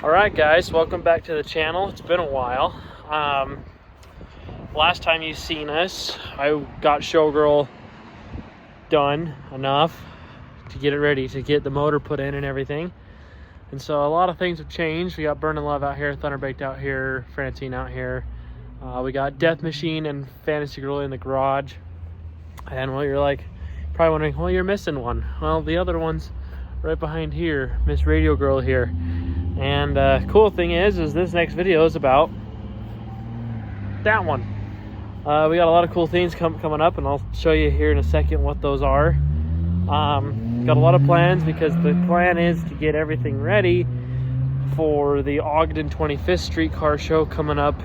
Alright guys, welcome back to the channel. It's been a while. Last time you've seen us, I got Showgirl done enough to get it ready to get the motor put in and everything. And so a lot of things have changed. We got Burnin out here, Thunderbaked out here, Francine out here. We got Death Machine and Fantasy Girl in the garage. And well, you're like probably wondering, well, you're missing one. Well, the other one's right behind here, Miss Radio Girl here. And cool thing is this next video is about that one. We got a lot of cool things coming up, and I'll show you here in a second what those are. Got a lot of plans because the plan is to get everything ready for the Ogden 25th Street Car Show coming up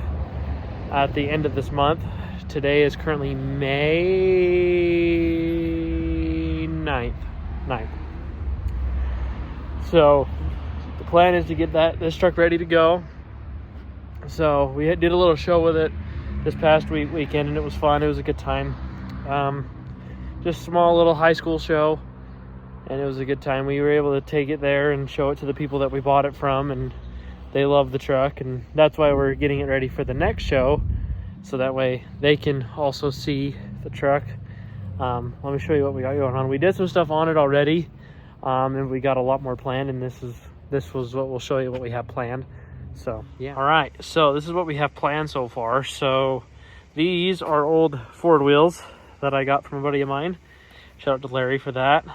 at the end of this month. Today is currently May 9th. So the plan is to get this truck ready to go. So we did a little show with it this past weekend, and it was fun. It was a good time. Just a small little high school show, and it was a good time. We were able to take it there and show it to the people that we bought it from, and they love the truck, and that's why we're getting it ready for the next show, so that way they can also see the truck. Let me show you what we got going on. We did some stuff on it already, and we got a lot more planned, and this was what we'll show you what we have planned. So yeah. All right, so this is what we have planned so far. So these are old Ford wheels that I got from a buddy of mine. Shout out to Larry for that.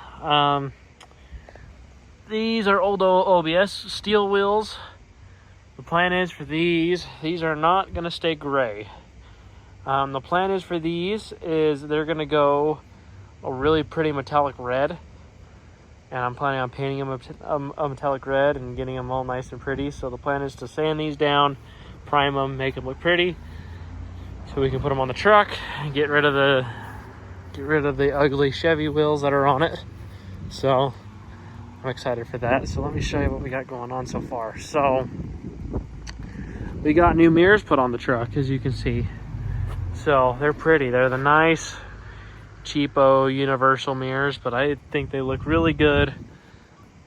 These are old OBS steel wheels. The plan is for these are not gonna stay gray. The plan is for these is they're gonna go a really pretty metallic red. And I'm planning on painting them a metallic red and getting them all nice and pretty. So the plan is to sand these down, prime them, make them look pretty, so we can put them on the truck and get rid of the ugly Chevy wheels that are on it. So I'm excited for that. So let me show you what we got going on so far. So we got new mirrors put on the truck, as you can see. So they're pretty. They're the nice cheapo universal mirrors, but I think they look really good.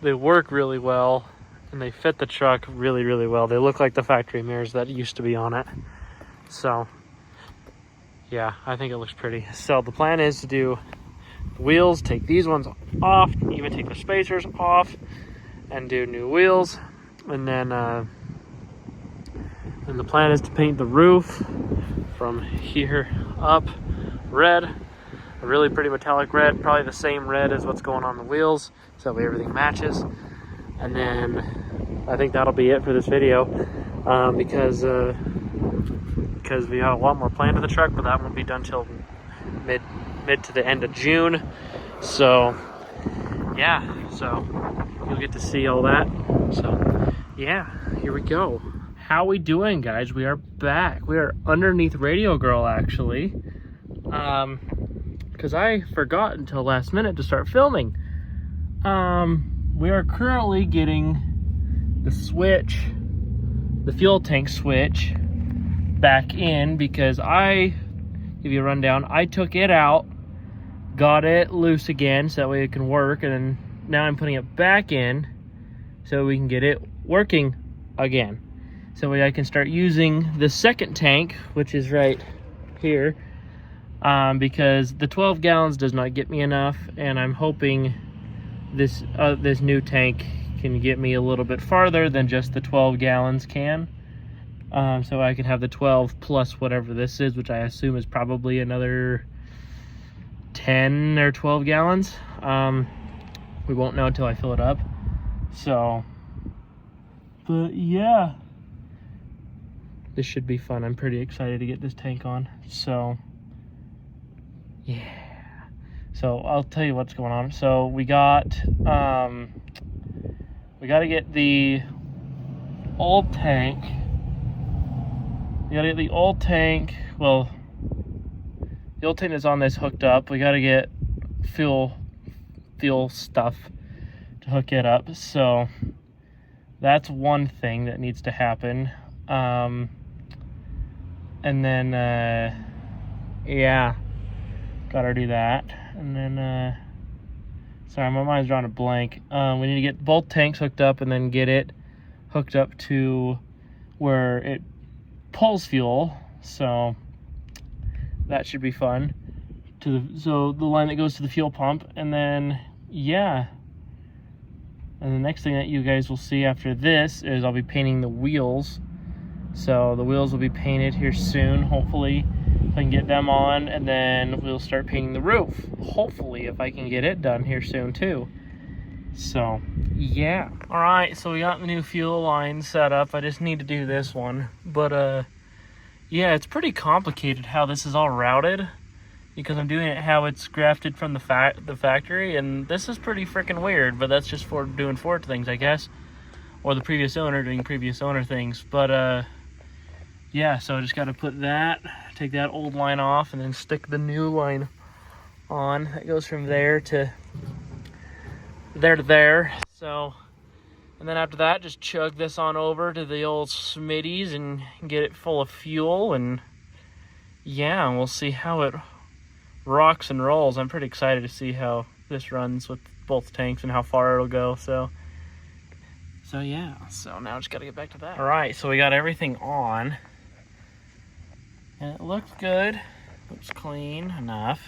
They work really well, and they fit the truck really, really well. They look like the factory mirrors that used to be on it. So yeah, I think it looks pretty. So the plan is to do the wheels, take these ones off, even take the spacers off, and do new wheels. And then the plan is to paint the roof from here up red. A really pretty metallic red, probably the same red as what's going on the wheels, so that way everything matches. And then I think that'll be it for this video, because we have a lot more planned to the truck, but that won't be done till mid to the end of June. So yeah, so you'll get to see all that. So yeah, here we go. How we doing, guys? We are back. We are underneath Radio Girl, actually. Because I forgot until last minute to start filming. We are currently getting the switch, the fuel tank switch, back in, because give you a rundown, I took it out, got it loose again so that way it can work, and then now I'm putting it back in so we can get it working again. So I can start using the second tank, which is right here. Because the 12 gallons does not get me enough, and I'm hoping this new tank can get me a little bit farther than just the 12 gallons can. So I can have the 12 plus whatever this is, which I assume is probably another 10 or 12 gallons. We won't know until I fill it up. So, but yeah, this should be fun. I'm pretty excited to get this tank on. So yeah, so I'll tell you what's going on. So we got to get the old tank. We gotta get the old tank. Well, the old tank is on this hooked up. We gotta get fuel stuff to hook it up. So that's one thing that needs to happen. And then yeah, gotta do that. And then sorry, my mind's drawing a blank. We need to get both tanks hooked up and then get it hooked up to where it pulls fuel, so that should be fun. So the line that goes to the fuel pump, and then yeah. And the next thing that you guys will see after this is I'll be painting the wheels. So the wheels will be painted here soon, hopefully. If I can get them on, and then we'll start painting the roof. Hopefully, if I can get it done here soon too. So, yeah. All right, so we got the new fuel line set up. I just need to do this one. But, yeah, it's pretty complicated how this is all routed, because I'm doing it how it's grafted from the factory, and this is pretty freaking weird, but that's just for doing Ford things, I guess. Or the previous owner doing previous owner things. But, yeah, so I just got to put that, take that old line off, and then stick the new line on. That goes from there to there. So, and then after that, just chug this on over to the old Smitty's and get it full of fuel, and yeah, we'll see how it rocks and rolls. I'm pretty excited to see how this runs with both tanks and how far it'll go. So yeah, so now I just gotta get back to that. All right, so we got everything on, and it looks good. Looks clean enough.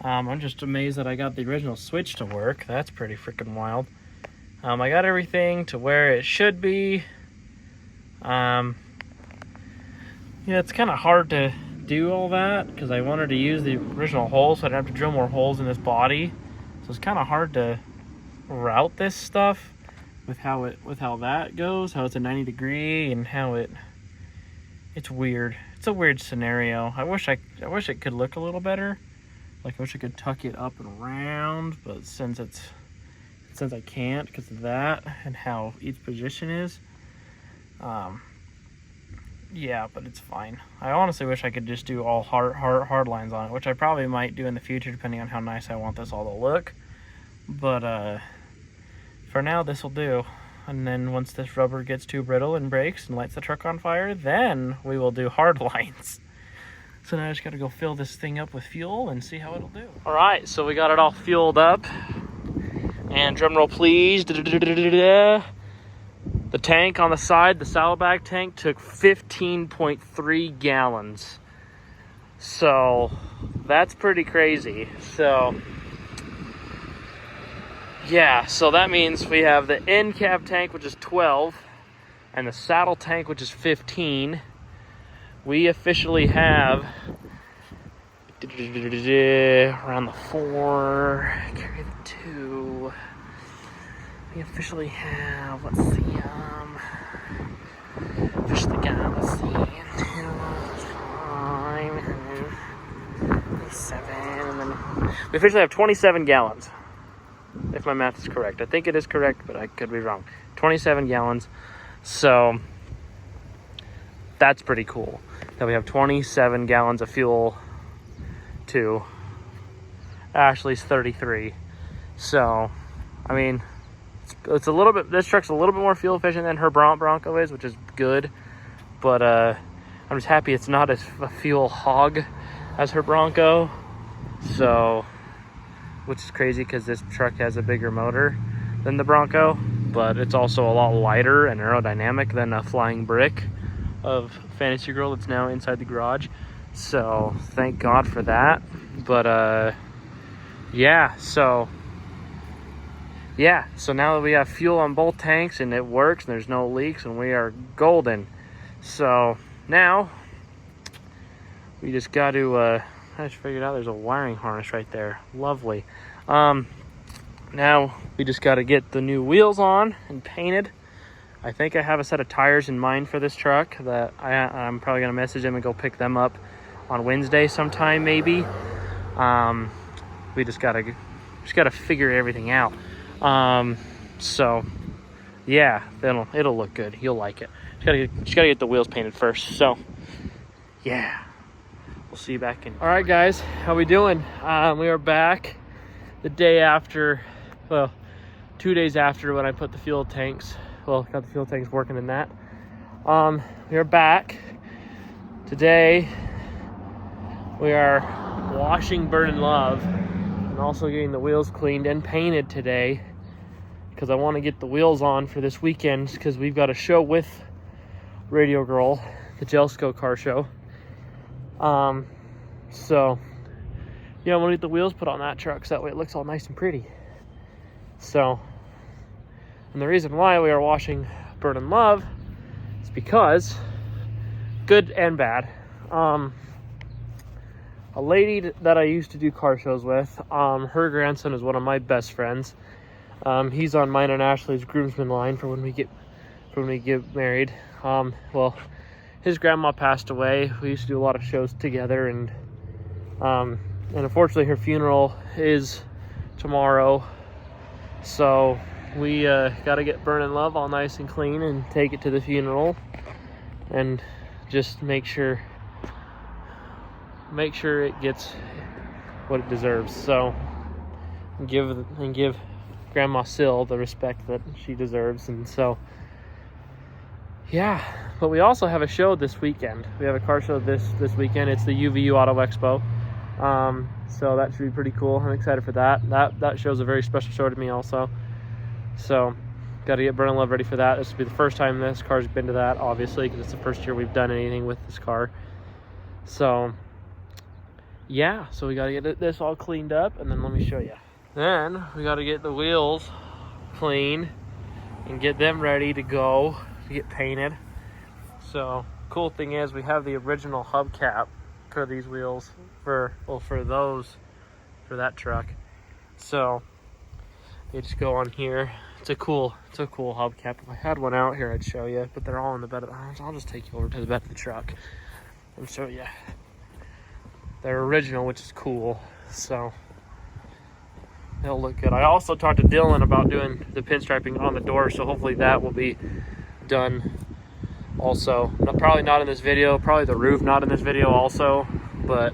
I'm just amazed that I got the original switch to work. That's pretty freaking wild. I got everything to where it should be. Yeah, it's kind of hard to do all that because I wanted to use the original holes so I didn't have to drill more holes in this body. So it's kind of hard to route this stuff with how that goes, how it's a 90 degree, and how it's weird. It's a weird scenario. I wish it could look a little better. Like, I wish I could tuck it up and around, but since I can't because of that and how each position is, yeah, but it's fine. I honestly wish I could just do all hard lines on it, which I probably might do in the future depending on how nice I want this all to look. But for now, this will do. And then once this rubber gets too brittle and breaks and lights the truck on fire, then we will do hard lines. So now I just gotta go fill this thing up with fuel and see how it'll do. All right, so we got it all fueled up. And drum roll please. The tank on the side, the saddlebag tank, took 15.3 gallons. So that's pretty crazy. So yeah, so that means we have the end cab tank, which is 12, and the saddle tank, which is 15. We officially have around the 4, carry the 2. We officially have, let's see, officially got, let's see, 2, 5, 7, and then we officially have 27 gallons, if my math is correct. I think it is correct, but I could be wrong. 27 gallons, so that's pretty cool that we have 27 gallons of fuel to Ashley's 33. So, I mean, it's a little bit, this truck's a little bit more fuel efficient than her Bronco is, which is good. But I'm just happy it's not as a fuel hog as her Bronco. So, which is crazy because this truck has a bigger motor than the Bronco, but it's also a lot lighter and aerodynamic than a flying brick of Fantasy Girl that's now inside the garage. So thank God for that. But yeah, so now that we have fuel on both tanks and it works and there's no leaks and we are golden. So now we just got to I just figured out there's a wiring harness right there. Lovely. Now we just got to get the new wheels on and painted. I think I have a set of tires in mind for this truck that I'm probably going to message them and go pick them up on Wednesday sometime maybe. We just got to figure everything out. So yeah, it'll look good. You'll like it. Just gotta get the wheels painted first. So yeah, we'll see you back in. All right, guys, how we doing? We are back the day after, well, 2 days after when I put the fuel tanks. Well, got the fuel tanks working in that. We are back today. We are washing Burnin Love and also getting the wheels cleaned and painted today. because I want to get the wheels on for this weekend, because we've got a show with Radio Girl, the Jelsco car show. So yeah, I want to get the wheels put on that truck so that way it looks all nice and pretty. So, and the reason why we are washing Burnin Love is because, good and bad, a lady that I used to do car shows with, her grandson is one of my best friends. He's on mine and Ashley's groomsman line for when we get married. Well, his grandma passed away. We used to do a lot of shows together, and unfortunately her funeral is tomorrow. So we got to get Burnin Love all nice and clean and take it to the funeral and just make sure it gets what it deserves. So give Grandma Syl the respect that she deserves. And so yeah, but we also have a show this weekend. We have a car show this weekend. It's the UVU Auto Expo. So that should be pretty cool. I'm excited for that. That show's a very special show to me also. So got to get Burnin Love ready for that. This will be the first time this car's been to that, obviously, because it's the first year we've done anything with this car. So yeah, so we got to get this all cleaned up, and then let me show you. Then we got to get the wheels clean and get them ready to go to get painted. So cool thing is we have the original hubcap for these wheels for that truck. So you just go on here. It's a cool hubcap. If I had one out here, I'd show you, but they're all in the bed. I'll just take you over to the bed of the truck and show you. They're original, which is cool. So it'll look good. I also talked to Dylan about doing the pinstriping on the door, so hopefully that will be done also. Probably not in this video, probably the roof not in this video also, but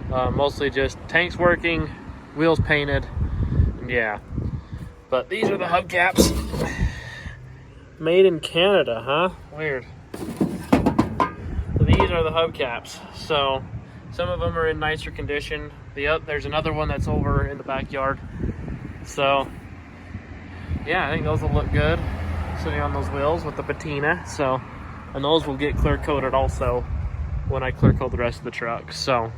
mostly just tanks working, wheels painted, and yeah. But these are the hubcaps. Made in Canada, huh? Weird. So these are the hubcaps. So some of them are in nicer condition. There's another one that's over in the backyard. So yeah, I think those will look good sitting on those wheels with the patina. So, and those will get clear coated also when I clear coat the rest of the truck. So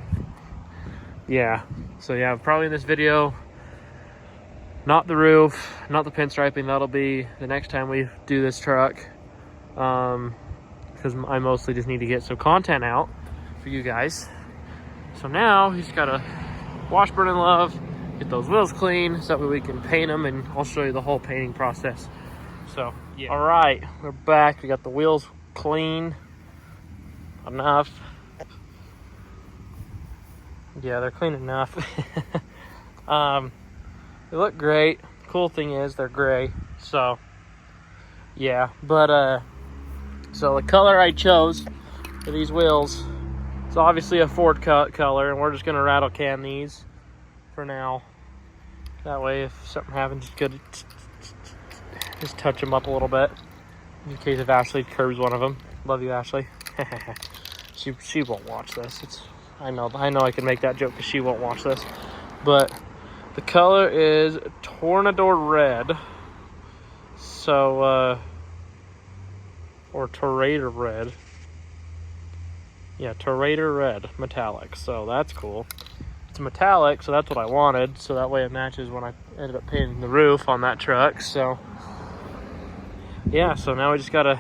yeah, probably in this video, not the roof, not the pinstriping. That'll be the next time we do this truck, because I mostly just need to get some content out for you guys. So now we just gotta wash Burnin Love, get those wheels clean so that way we can paint them, and I'll show you the whole painting process. So yeah. All right, we're back. We got the wheels clean enough. Yeah, they're clean enough. They look great. Cool thing is they're gray. So yeah, but so the color I chose for these wheels, it's obviously a Ford color, and we're just gonna rattle can these for now. That way, if something happens, just touch them up a little bit in case if Ashley curbs one of them. Love you, Ashley. she won't watch this. I know I can make that joke because she won't watch this. But the color is Tornado Red. So or Tornado Red. Yeah, Tornado Red metallic. So that's cool. It's metallic, so that's what I wanted. So that way it matches when I ended up painting the roof on that truck. So yeah, so now we just gotta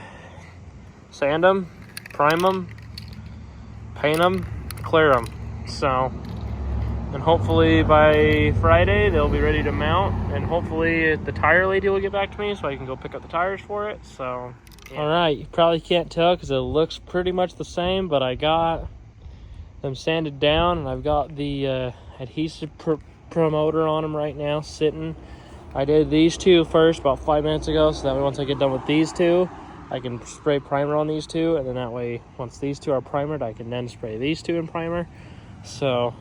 sand them, prime them, paint them, clear them. So, and hopefully by Friday they'll be ready to mount, and hopefully the tire lady will get back to me so I can go pick up the tires for it. So yeah. All right, you probably can't tell because it looks pretty much the same, but I got them sanded down, and I've got the adhesive promoter on them right now sitting. I did these two first about 5 minutes ago, so that way once I get done with these two, I can spray primer on these two, and then that way once these two are primered, I can then spray these two in primer. So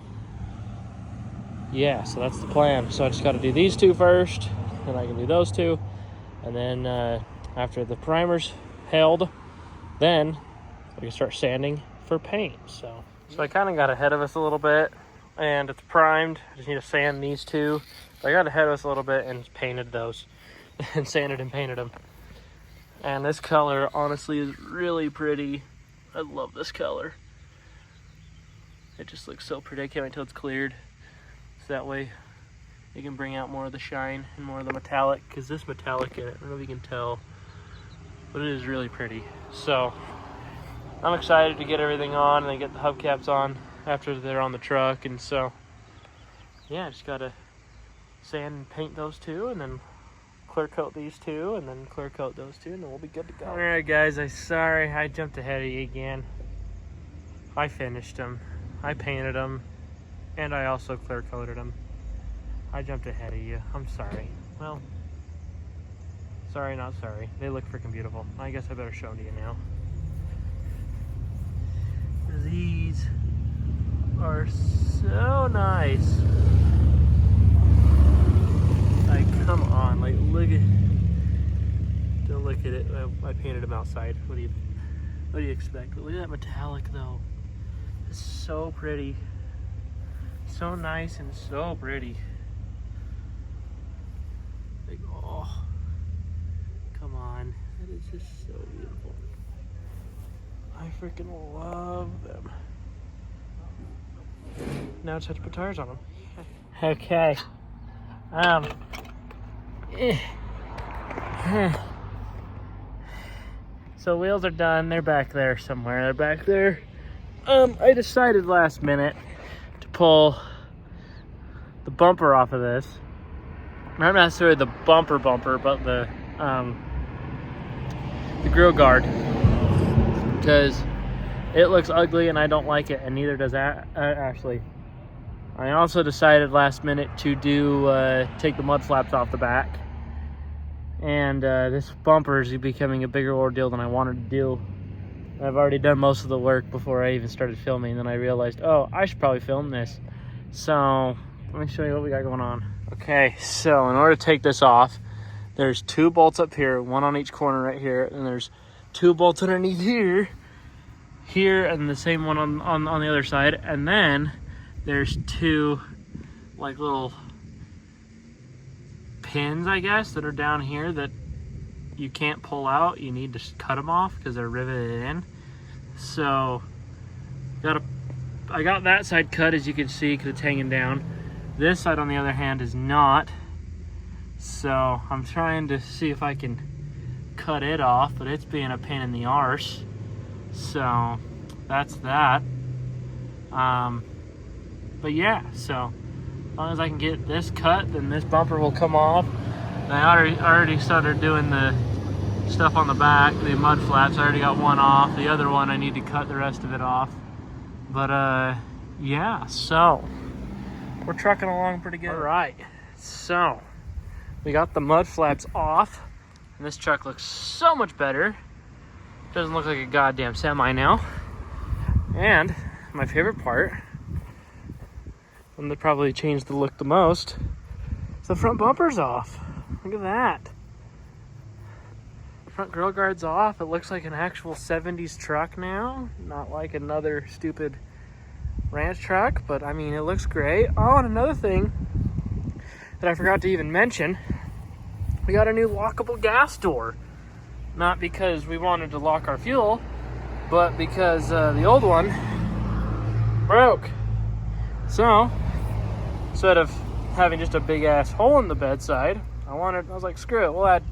yeah, so that's the plan. So I just got to do these two first, then I can do those two, and then after the primer's held, then we can start sanding for paint. So I kind of got ahead of us a little bit, and it's primed. I just need to sand these two. I got ahead of us a little bit and painted those. and sanded and painted them. And this color honestly is really pretty. I love this color. It just looks so pretty. I can't wait till it's cleared. So that way you can bring out more of the shine and more of the metallic, because this metallic in it, I don't know if you can tell, but it is really pretty. So I'm excited to get everything on and then get the hubcaps on after they're on the truck. And so yeah, just gotta sand and paint those two, and then clear coat these two, and then clear coat those two, and then we'll be good to go. All right, guys, I'm sorry I jumped ahead of you again. I finished them, I painted them, and I also clear coated them. I jumped ahead of you. I'm sorry. Well, sorry, not sorry. They look freaking beautiful. I guess I better show them to you now. These are so nice. Like, come on, like, look at, don't look at it. I painted them outside. What do you expect? But look at that metallic though. It's so pretty. So nice and so pretty. Like, oh, come on. That is just so beautiful. I freaking love them. Now it's time to put tires on them. Okay. So wheels are done. They're back there somewhere. They're back there. I decided last minute to pull the bumper off of this. Not necessarily the bumper, but the grill guard, because it looks ugly and I don't like it, and neither does Ashley. I also decided last minute to take the mud flaps off the back, and this bumper is becoming a bigger ordeal than I wanted to do. I've already done most of the work before I even started filming, and then I realized, oh, I should probably film this. So let me show you what we got going on. Okay, so in order to take this off, there's 2 bolts up here, 1 on each corner right here, and there's 2 bolts underneath here, and the same one on the other side, and then there's 2 like little pins, I guess, that are down here that you can't pull out. You need to cut them off because they're riveted in. So I got that side cut, as you can see, because it's hanging down. This side, on the other hand, is not. So I'm trying to see if I can cut it off, but it's being a pain in the arse. So that's that. But yeah, so as long as I can get this cut, then this bumper will come off. And I already started doing the stuff on the back, the mud flaps. I already got one off. The other one, I need to cut the rest of it off. But yeah, so we're trucking along pretty good. All right, so we got the mud flaps off, and this truck looks so much better. Doesn't look like a goddamn semi now. And my favorite part, one that probably changed the look the most, is the front bumper's off. Look at that. Front grill guard's off. It looks like an actual 70s truck now, not like another stupid ranch truck, but I mean, it looks great. Oh, and another thing that I forgot to even mention, we got a new lockable gas door. Not because we wanted to lock our fuel, but because the old one broke. So instead of having just a big ass hole in the bedside, I was like, screw it, we'll add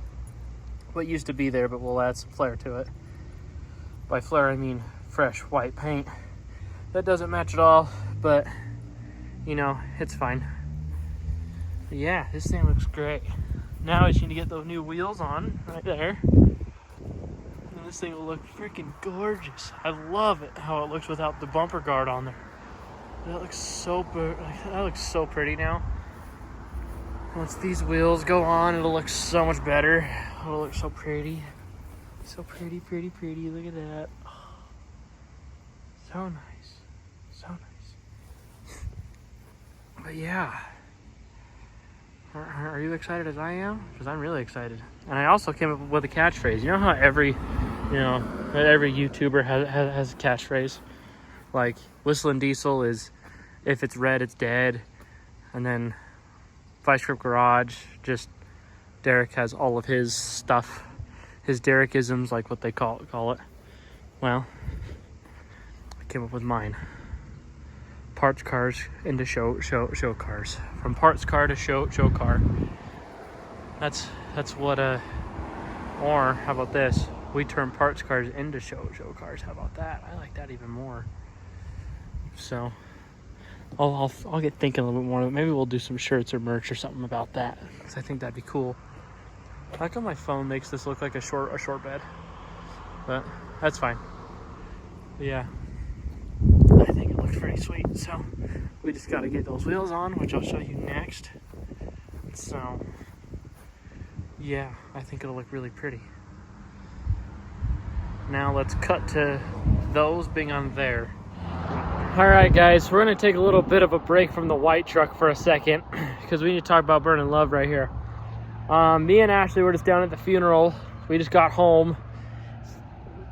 what used to be there, but we'll add some flair to it. By flair, I mean fresh white paint. That doesn't match at all, but you know, it's fine. But yeah, this thing looks great. Now I just need to get those new wheels on right there, and this thing will look freaking gorgeous. I love it how it looks without the bumper guard on there. That looks so pretty now. Once these wheels go on, it'll look so much better. It'll look so pretty. So pretty, pretty, pretty. Look at that. Oh, so nice. So nice. But yeah. Are you excited as I am? Because I'm really excited. And I also came up with a catchphrase. You know how every YouTuber has a catchphrase? Like, Whistling Diesel is, if it's red, it's dead. And then Vice Grip Garage, just Derek has all of his stuff, his Derekisms, like what they call it. Well, I came up with mine. Parts cars into show cars. From parts car to show car. That's what or how about this? We turn parts cars into show cars. How about that? I like that even more. So I'll get thinking a little bit more. Maybe we'll do some shirts or merch or something about that, because I think that'd be cool. How come my phone makes this look like a short bed? But that's fine. But yeah, I think it looks pretty sweet. So we just got to get those wheels on, which I'll show you next. So yeah, I think it'll look really pretty. Now let's cut to those being on there. All right, guys, we're gonna take a little bit of a break from the white truck for a second because we need to talk about Burnin love right here. Me and Ashley were just down at the funeral. We just got home.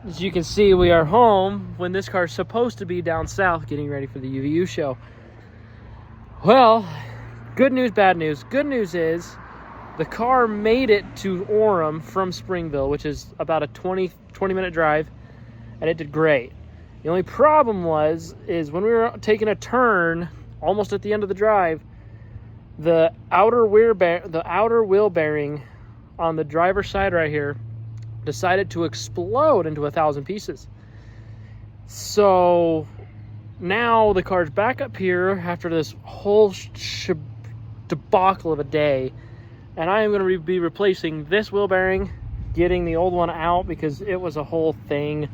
As you can see, we are home when this car is supposed to be down south getting ready for the UVU show. Well, good news, bad news. Good news is the car made it to Orem from Springville, which is about a 20-minute drive, and it did great. The only problem is when we were taking a turn, almost at the end of the drive, the outer wheel bearing on the driver's side right here decided to explode into 1,000 pieces. So now the car's back up here after this whole debacle of a day, and I am going to be replacing this wheel bearing, getting the old one out because it was a whole thing,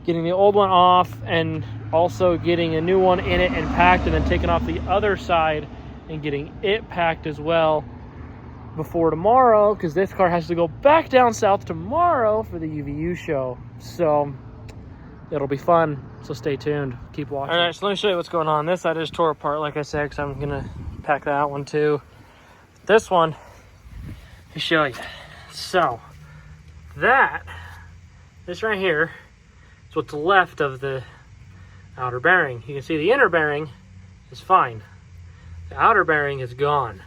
getting the old one off, and also getting a new one in it and packed, and then taking off the other side and getting it packed as well before tomorrow, because this car has to go back down south tomorrow for the UVU show. So it'll be fun, so stay tuned, keep watching. All right, so let me show you what's going on. This side is tore apart, like I said, because I'm gonna pack that one too. This one, let me show you. So this right here is what's left of the outer bearing. You can see the inner bearing is fine. The outer bearing is gone.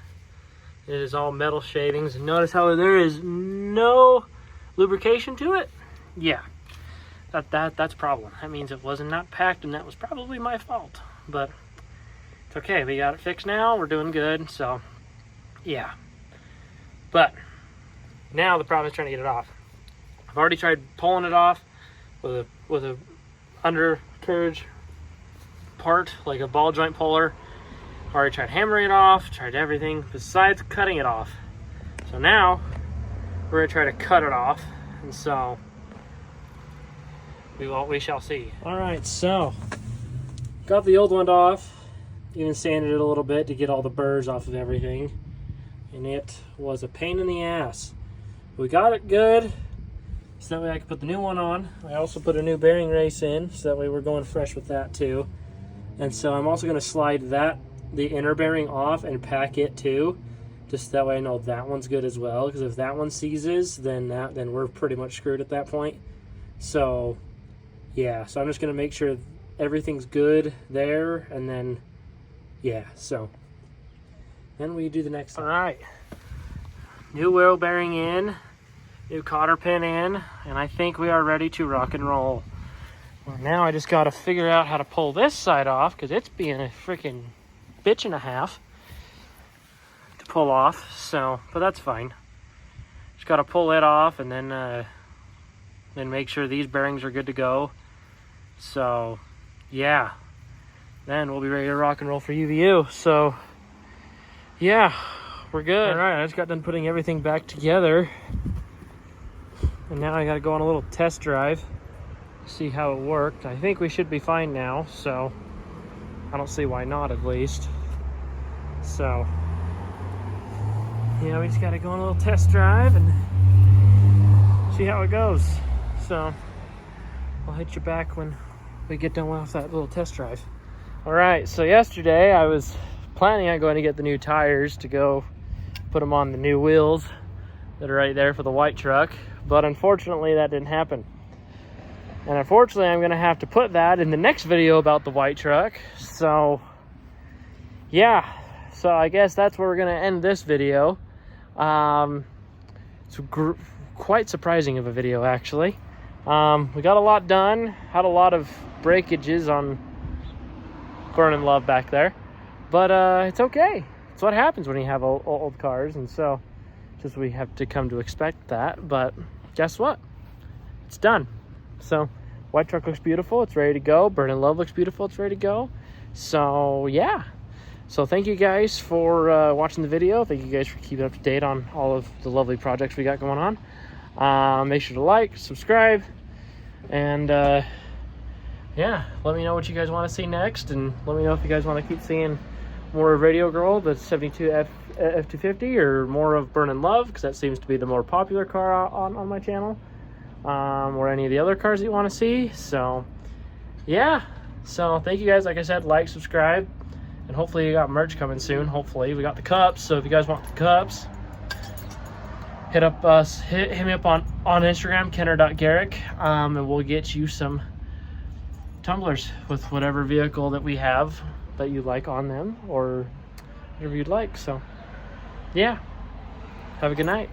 It is all metal shavings. And notice how there is no lubrication to it? Yeah, that's a problem. That means it was not packed, and that was probably my fault. But it's okay, we got it fixed now. We're doing good, so yeah. But now the problem is trying to get it off. I've already tried pulling it off with a undercarriage part, like a ball joint puller. Already tried hammering it off, tried everything besides cutting it off. So now we're gonna try to cut it off, and so we shall see. All right, so got the old one off, even sanded it a little bit to get all the burrs off of everything, and it was a pain in the ass. We got it good, so that way I could put the new one on. I also put a new bearing race in, so that way we're going fresh with that too. And so I'm also gonna slide the inner bearing off and pack it too, just that way I know that one's good as well, because if that one seizes, then we're pretty much screwed at that point. So yeah, so I'm just gonna make sure everything's good there, and then yeah, so then we do the next one. All right, new wheel bearing in, new cotter pin in, and I think we are ready to rock and roll. Well, now I just got to figure out how to pull this side off, because it's being a freaking bitch and a half to pull off. So, but that's fine. Just got to pull it off, and then make sure these bearings are good to go. So, yeah, then we'll be ready to rock and roll for UVU. So, yeah, we're good. All right, I just got done putting everything back together, and now I got to go on a little test drive, see how it worked. I think we should be fine now, so I don't see why not, at least. So yeah, we just got to go on a little test drive and see how it goes. So I'll hit you back when we get done with that little test drive. All right, so yesterday I was planning on going to get the new tires to go put them on the new wheels that are right there for the white truck, but unfortunately that didn't happen. And unfortunately, I'm going to have to put that in the next video about the white truck. So, yeah. So, I guess that's where we're going to end this video. it's quite surprising of a video, actually. We got a lot done, had a lot of breakages on Burnin Love back there, but it's okay. It's what happens when you have old cars, and so just we have to come to expect that. But guess what? It's done. So white truck looks beautiful. It's ready to go. Burnin Love looks beautiful. It's ready to go. So yeah. So thank you guys for watching the video. Thank you guys for keeping up to date on all of the lovely projects we got going on. Make sure to like, subscribe, and yeah, let me know what you guys want to see next, and let me know if you guys want to keep seeing more of Radio Girl, the 72 F250, or more of Burnin Love, because that seems to be the more popular car on my channel, or any of the other cars that you want to see. So yeah, so thank you guys. Like I said, like, subscribe, and hopefully you got merch coming soon. Hopefully we got the cups, so if you guys want the cups, hit me up on Instagram, kenner.garrick, and we'll get you some tumblers with whatever vehicle that we have that you like on them, or whatever you'd like. So yeah, have a good night.